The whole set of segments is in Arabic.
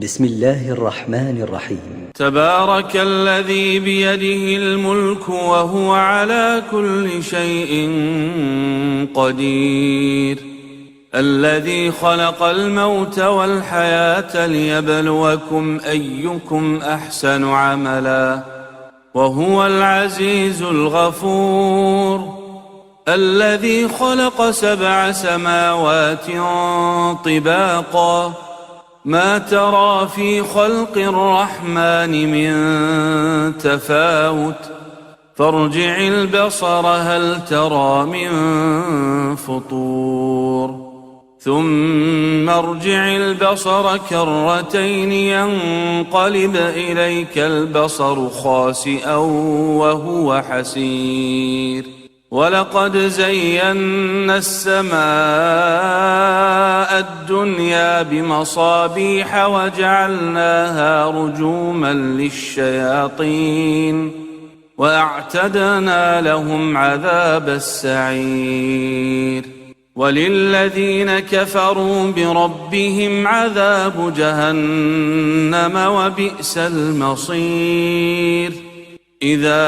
بسم الله الرحمن الرحيم. تبارك الذي بيده الملك وهو على كل شيء قدير، الذي خلق الموت والحياة ليبلوكم أيكم أحسن عملا، وهو العزيز الغفور، الذي خلق 7 سماوات طباقا، ما ترى في خلق الرحمن من تفاوت، فارجع البصر هل ترى من فطور، ثم ارجع البصر كرتين ينقلب إليك البصر خاسئا وهو حسير، ولقد زينا السماء الدنيا بمصابيح وجعلناها رجوما للشياطين، وأعتدنا لهم عذاب السعير، وللذين كفروا بربهم عذاب جهنم وبئس المصير. إذا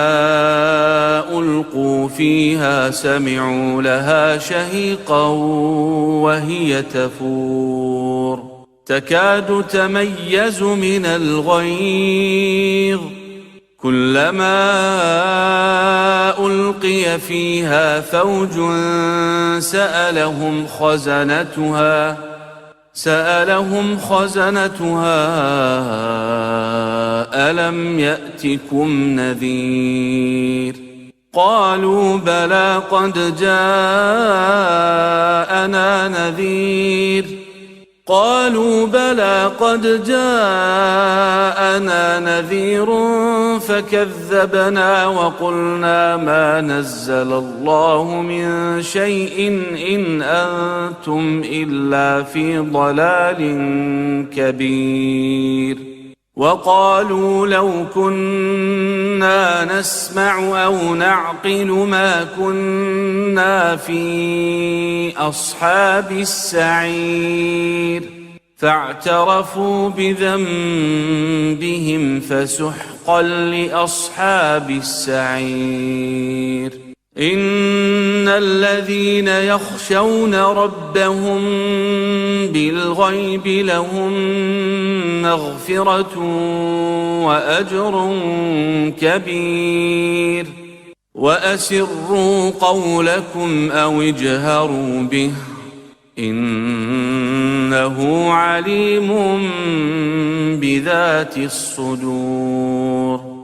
ألقوا فيها سمعوا لها شهيقا وهي تفور، تكاد تميز من الغيظ، كلما ألقي فيها فوج سألهم خزنتها ألم يأتكم نذير؟ قالوا بلى قد جاءنا نذير فكذبنا وقلنا ما نزل الله من شيء إن أنتم إلا في ضلال كبير. وقالوا لو كنا نسمع أو نعقل ما كنا في أصحاب السعير، فاعترفوا بذنبهم فسحقا لأصحاب السعير. إن الذين يخشون ربهم بالغيب لهم مغفرة وأجر كبير. وأسروا قولكم أو اجهروا به إنه عليم بذات الصدور.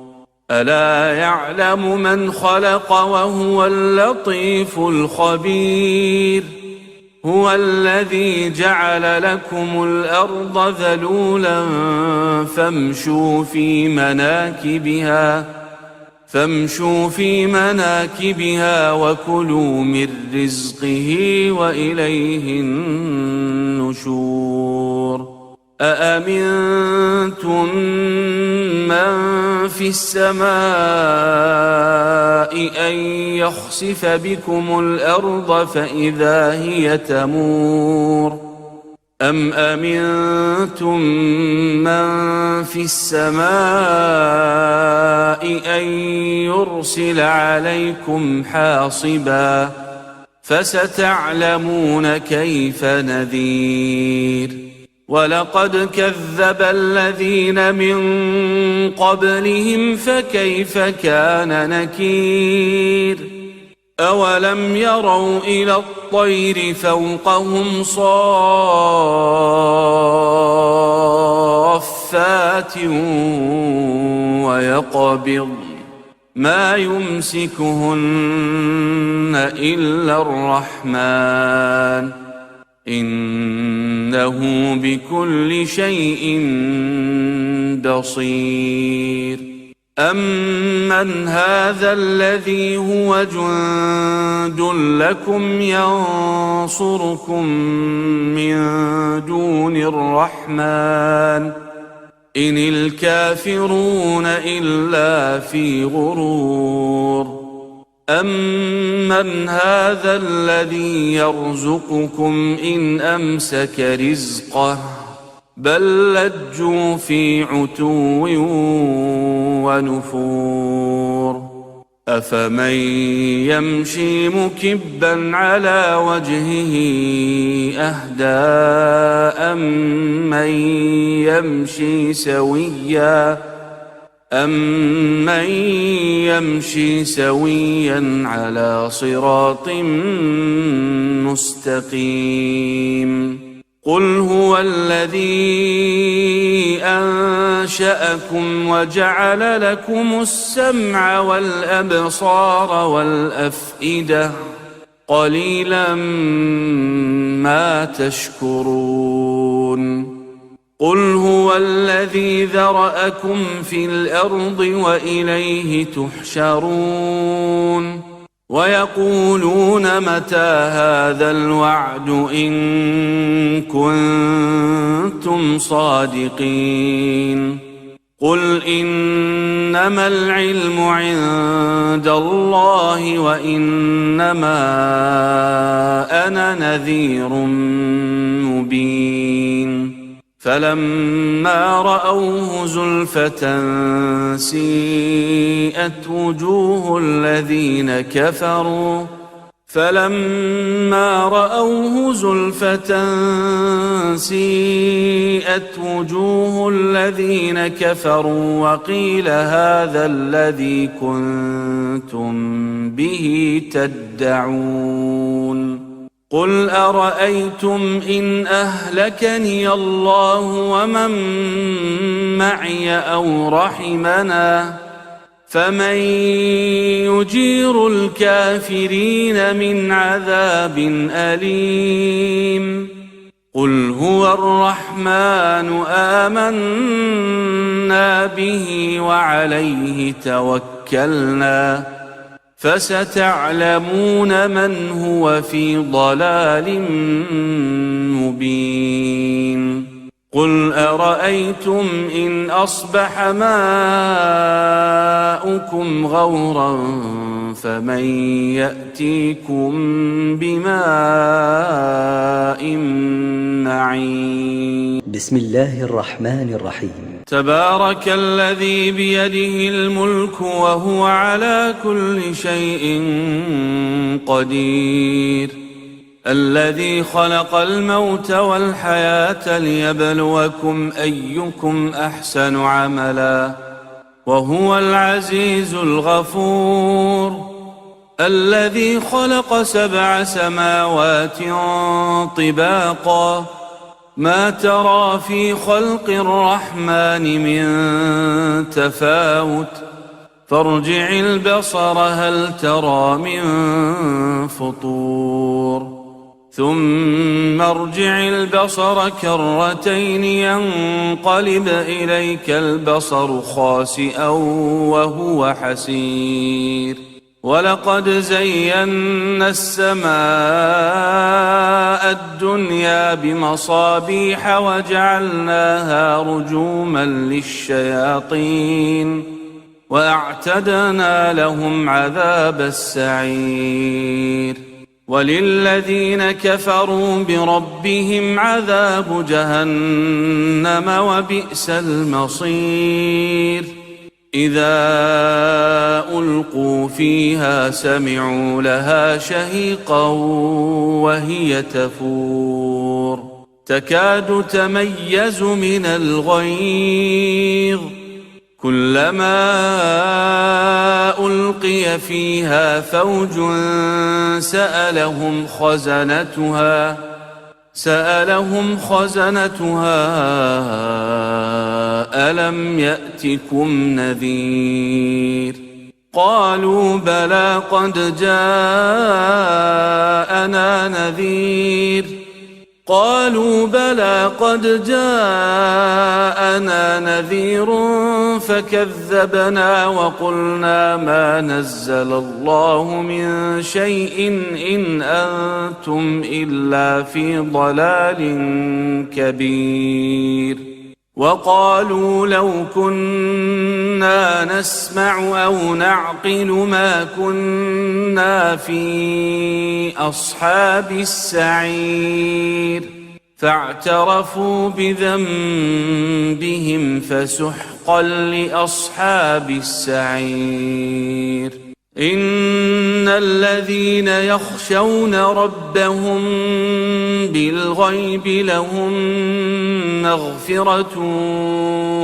ألا يعلم من خلق وهو اللطيف الخبير. هو الذي جعل لكم الأرض ذلولا فامشوا في مناكبها وكلوا من رزقه وإليه النشور. أأمنتم من في السماء أن يخسف بكم الأرض فإذا هي تمور، أم أمنتم من في السماء أن يرسل عليكم حاصبا، فستعلمون كيف نذير. ولقد كذب الذين من قبلهم فكيف كان نكير. أولم يروا إلى الطير فوقهم صافات ويقبض ما يمسكهن إلا الرحمن إنه بكل شيء بصير. أمن هذا الذي هو جند لكم ينصركم من دون الرحمن إن الكافرون إلا في غرور. أمن هذا الذي يرزقكم إن أمسك رزقه بل لجوا في عتو ونفور أفمن يمشي مكبا على وجهه أهدى أمن يمشي سويا على صراط مستقيم قل هو الذي أنشأكم وجعل لكم السمع والأبصار والأفئدة قليلا ما تشكرون قل هو الذي ذرأكم في الأرض وإليه تحشرون ويقولون متى هذا الوعد إن كنتم صادقين قل إنما العلم عند الله وإنما أنا نذير مبين فلما رأوه زلفة سيئت وجوه الذين كفروا وقيل هذا الذي كنتم به تدعون قل أرأيتم إن أهلكني الله ومن معي أو رحمنا فمن يجير الكافرين من عذاب أليم قل هو الرحمن آمنا به وعليه توكلنا فستعلمون من هو في ضلال مبين قل أرأيتم إن أصبح ماؤكم غورا فمن يأتيكم بماء معين بسم الله الرحمن الرحيم تبارك الذي بيده الملك وهو على كل شيء قدير الذي خلق الموت والحياة ليبلوكم أيكم أحسن عملا وهو العزيز الغفور الذي خلق 7 سماوات طباقا ما ترى في خلق الرحمن من تفاوت فارجع البصر هل ترى من فطور ثم ارجع البصر كرتين ينقلب إليك البصر خاسئا وهو حسير ولقد زينا السماء الدنيا بمصابيح وجعلناها رجوما للشياطين وأعتدنا لهم عذاب السعير وللذين كفروا بربهم عذاب جهنم وبئس المصير إذا ألقوا فيها سمعوا لها شهيقا وهي تفور تكاد تميز من الغيظ كلما ألقي فيها فوج سألهم خزنتها ألم يأتكم نذير قالوا بلى قد جاءنا نذير فكذبنا وقلنا ما نزل الله من شيء إن أنتم إلا في ضلال كبير وقالوا لو كنا نسمع أو نعقل ما كنا في أصحاب السعير فاعترفوا بذنبهم فسحقا لأصحاب السعير. إن الذين يخشون ربهم بالغيب لهم مغفرة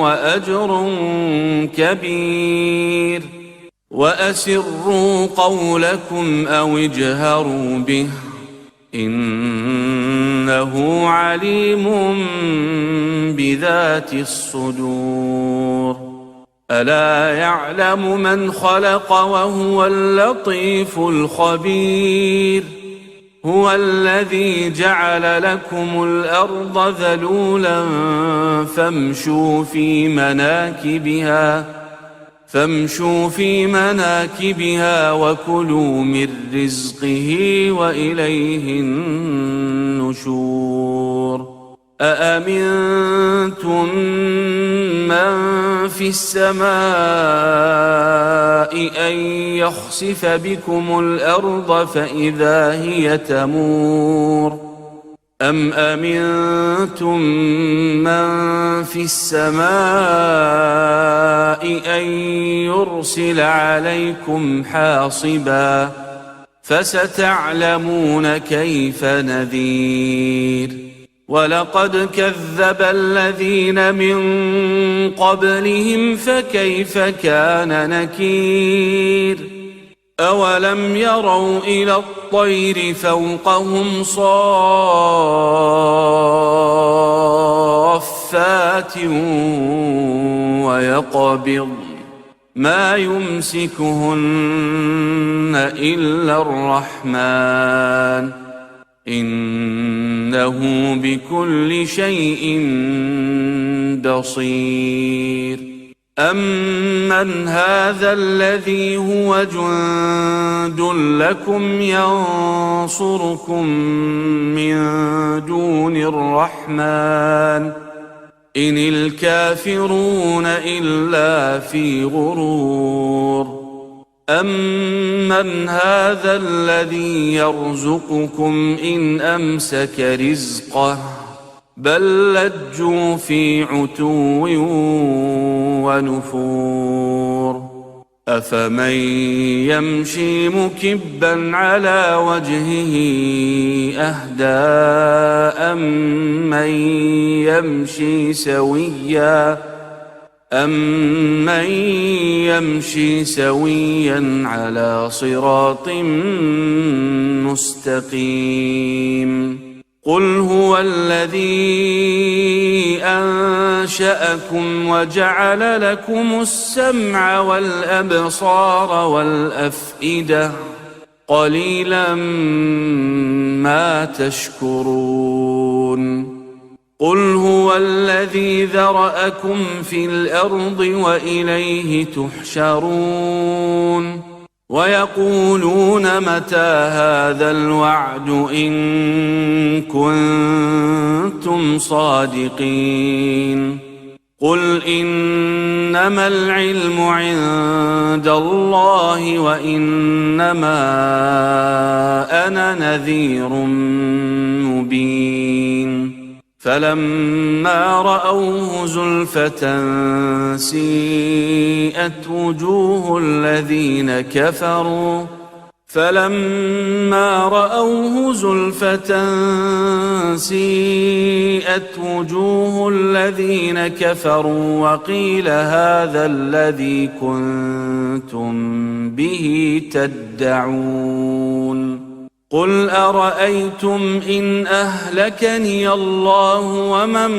وأجر كبير. وأسروا قولكم أو اجهروا به إنه عليم بذات الصدور. ألا يعلم من خلق وهو اللطيف الخبير. هو الذي جعل لكم الأرض ذلولا فامشوا في مناكبها وكلوا من رزقه وإليه النشور. أأمنتم من في السماء أن يخسف بكم الأرض فإذا هي تمور أم أمنتم من في السماء أن يرسل عليكم حاصبا فستعلمون كيف نذير. ولقد كذب الذين من قبلهم فكيف كان نكير. أولم يروا إلى الطير فوقهم صافات ويقبض ما يمسكهن إلا الرحمن إنه بكل شيء بصير. أمن هذا الذي هو جند لكم ينصركم من دون الرحمن إن الكافرون إلا في غرور. أمن هذا الذي يرزقكم إن أمسك رزقه بل لجوا في عتو ونفور. أفمن يمشي مكبا على وجهه أهدى أمن يمشي سويا على صراط مستقيم. قل هو الذي أنشأكم وجعل لكم السمع والأبصار والأفئدة قليلا ما تشكرون. قل هو الذي ذرأكم في الأرض وإليه تحشرون. ويقولون متى هذا الوعد إن كنتم صادقين. قل إنما العلم عند الله وإنما أنا نذير مبين. فلما رأوه زلفة سيئت وجوه الذين كفروا وقيل هذا الذي كنتم به تدعون. قل أرأيتم إن أهلكني الله ومن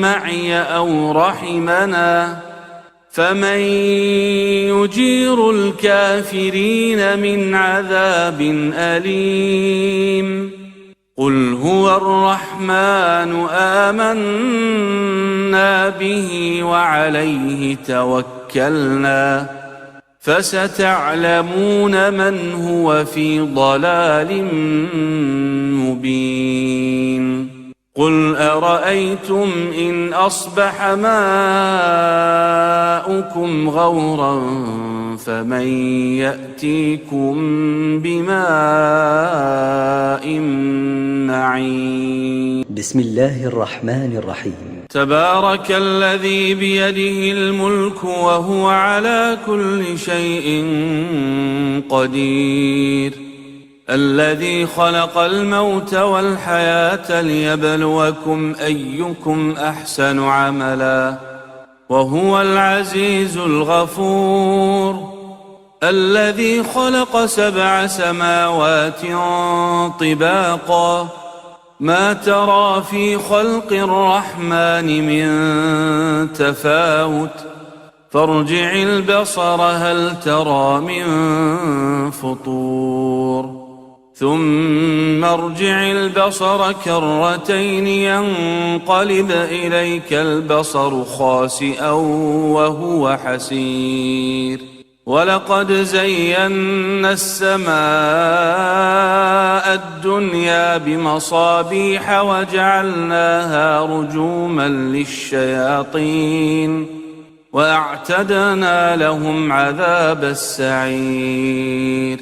معي أو رحمنا فمن يجير الكافرين من عذاب أليم. قل هو الرحمن آمنا به وعليه توكلنا فستعلمون من هو في ضلال مبين. قل أرأيتم إن أصبح ماؤكم غورا فمن يأتيكم بماء معين. بسم الله الرحمن الرحيم. تبارك الذي بيده الملك وهو على كل شيء قدير، الذي خلق الموت والحياة ليبلوكم أيكم أحسن عملا، وهو العزيز الغفور، الذي خلق 7 سماوات طباقا، ما ترى في خلق الرحمن من تفاوت، فارجع البصر هل ترى من فطور، ثم ارجع البصر كرتين ينقلب إليك البصر خاسئا وهو حسير، ولقد زينا السماء الدنيا بمصابيح وجعلناها رجوما للشياطين، وأعتدنا لهم عذاب السعير،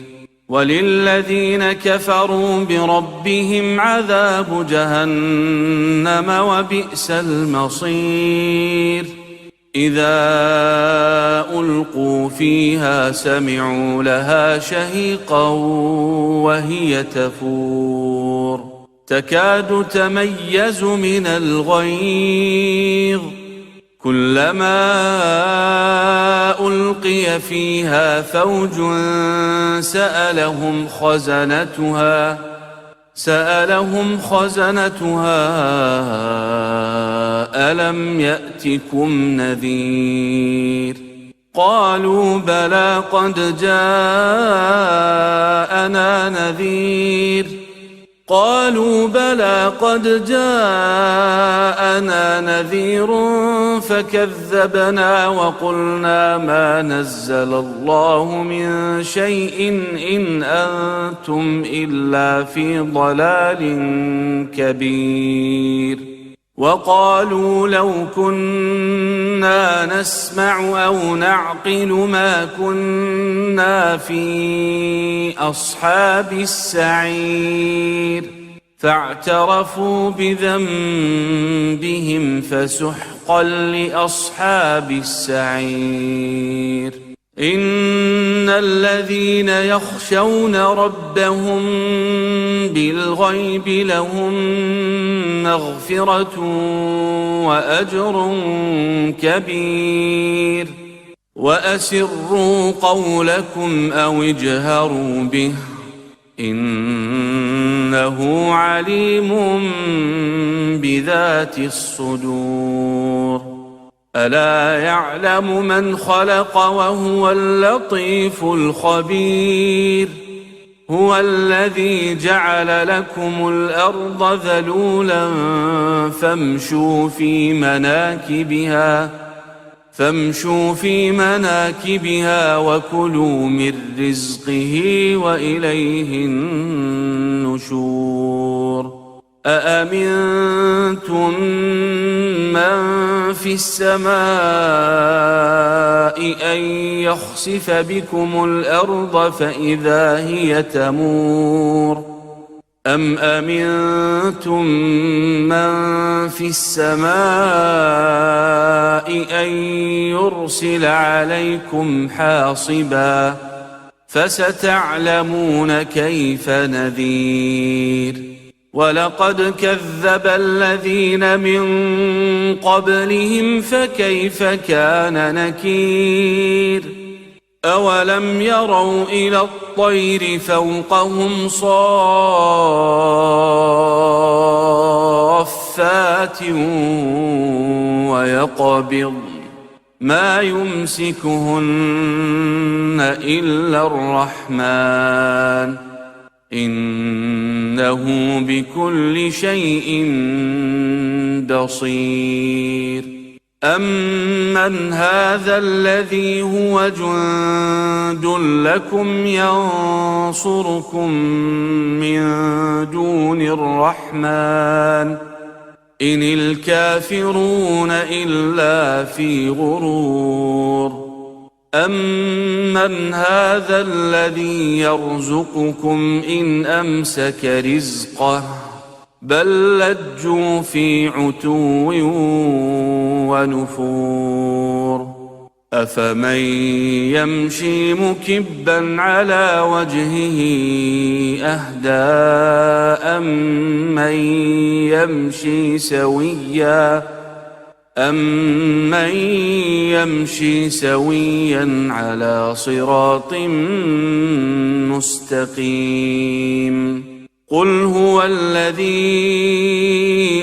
وللذين كفروا بربهم عذاب جهنم وبئس المصير. إذا ألقوا فيها سمعوا لها شهيقا وهي تفور، تكاد تميز من الغيظ، كلما ألقي فيها فوج سألهم خزنتها ألم يأتكم نذير، قالوا بلى قد جاءنا نذير، فكذبنا وقلنا ما نزل الله من شيء إن أنتم إلا في ضلال كبير، وقالوا لو كنا نسمع أو نعقل ما كنا في أصحاب السعير، فاعترفوا بذنبهم فسحقا لأصحاب السعير. إن الذين يخشون ربهم بالغيب لهم مغفرة وأجر كبير، وأسروا قولكم أو اجهروا به إنه عليم بذات الصدور. ألا يعلم من خلق وهو اللطيف الخبير، هو الذي جعل لكم الأرض ذلولا فامشوا في مناكبها وكلوا من رزقه وإليه النشور. أأمنتم من في السماء أن يخسف بكم الأرض فإذا هي تمور، أم أمنتم من في السماء أن يرسل عليكم حاصبا، فستعلمون كيف نذير. ولقد كذب الذين من قبلهم فكيف كان نكير. أولم يروا إلى الطير فوقهم صافات ويقبض ما يمسكهن إلا الرحمن إنه بكل شيء بصير. أمن هذا الذي هو جند لكم ينصركم من دون الرحمن إن الكافرون إلا في غرور. أَمَّنْ هَذَا الَّذِي يَرْزُقُكُمْ إِنْ أَمْسَكَ رِزْقَهُ بَل لَّجُّوا فِي عُتُوٍّ وَنُفُورٍ أَفَمَن يَمْشِي مُكِبًّا عَلَى وَجْهِهِ أَهْدَىٰ أَمَّن يَمْشِي سَوِيًّا عَلَىٰ صِرَاطٍ مُّسْتَقِيمٍ قُلْ هُوَ الَّذِي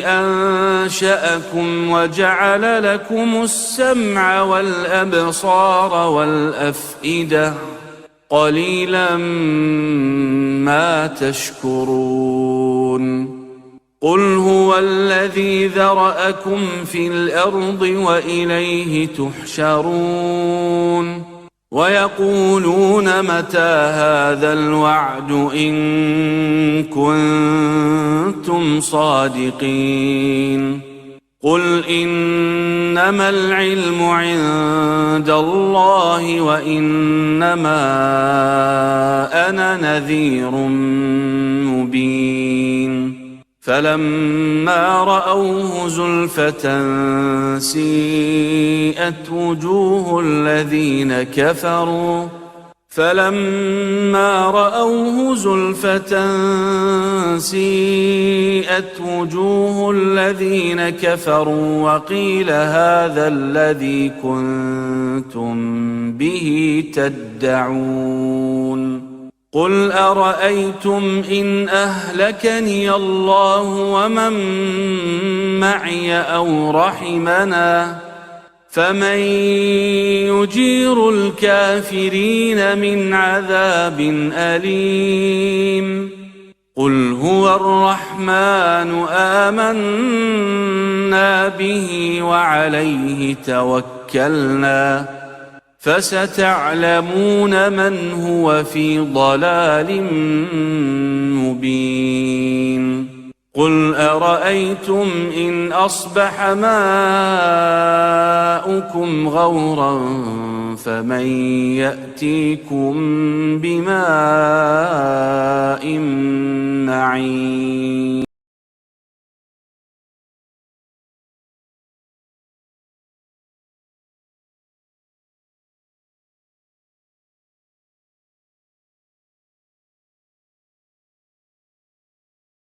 أَنشَأَكُمْ وَجَعَلَ لَكُمُ السَّمْعَ وَالْأَبْصَارَ وَالْأَفْئِدَةَ قَلِيلًا مَّا تَشْكُرُونَ قُلْ هُوَ الَّذِي ذَرَأَكُمْ فِي الْأَرْضِ وَإِلَيْهِ تُحْشَرُونَ وَيَقُولُونَ مَتَىٰ هَٰذَا الْوَعْدُ إِن كُنتُمْ صَادِقِينَ قُلْ إِنَّمَا الْعِلْمُ عِندَ اللَّهِ وَإِنَّمَا أَنَا نَذِيرٌ مُّبِينٌ فَلَمَّا رَأَوْهُ زُلْفَةً سِيئَتْ وُجُوهُ الَّذِينَ كَفَرُوا وَقِيلَ هَٰذَا الَّذِي كُنتُم بِهِ تَدَّعُونَ قُلْ أَرَأَيْتُمْ إِنْ أَهْلَكَنِيَ اللَّهُ وَمَن مَّعِيَ أَوْ رَحِمَنَا فَمَن يُجِيرُ الْكَافِرِينَ مِنْ عَذَابٍ أَلِيمٍ قُلْ هُوَ الرَّحْمَٰنُ آمَنَّا بِهِ وَعَلَيْهِ تَوَكَّلْنَا فَسَتَعْلَمُونَ مَنْ هُوَ فِي ضَلَالٍ مُّبِينٍ قُلْ أَرَأَيْتُمْ إِنْ أَصْبَحَ مَاؤُكُمْ غَوْرًا فَمَن يَأْتِيكُم بِمَاءٍ مَّعِينٍ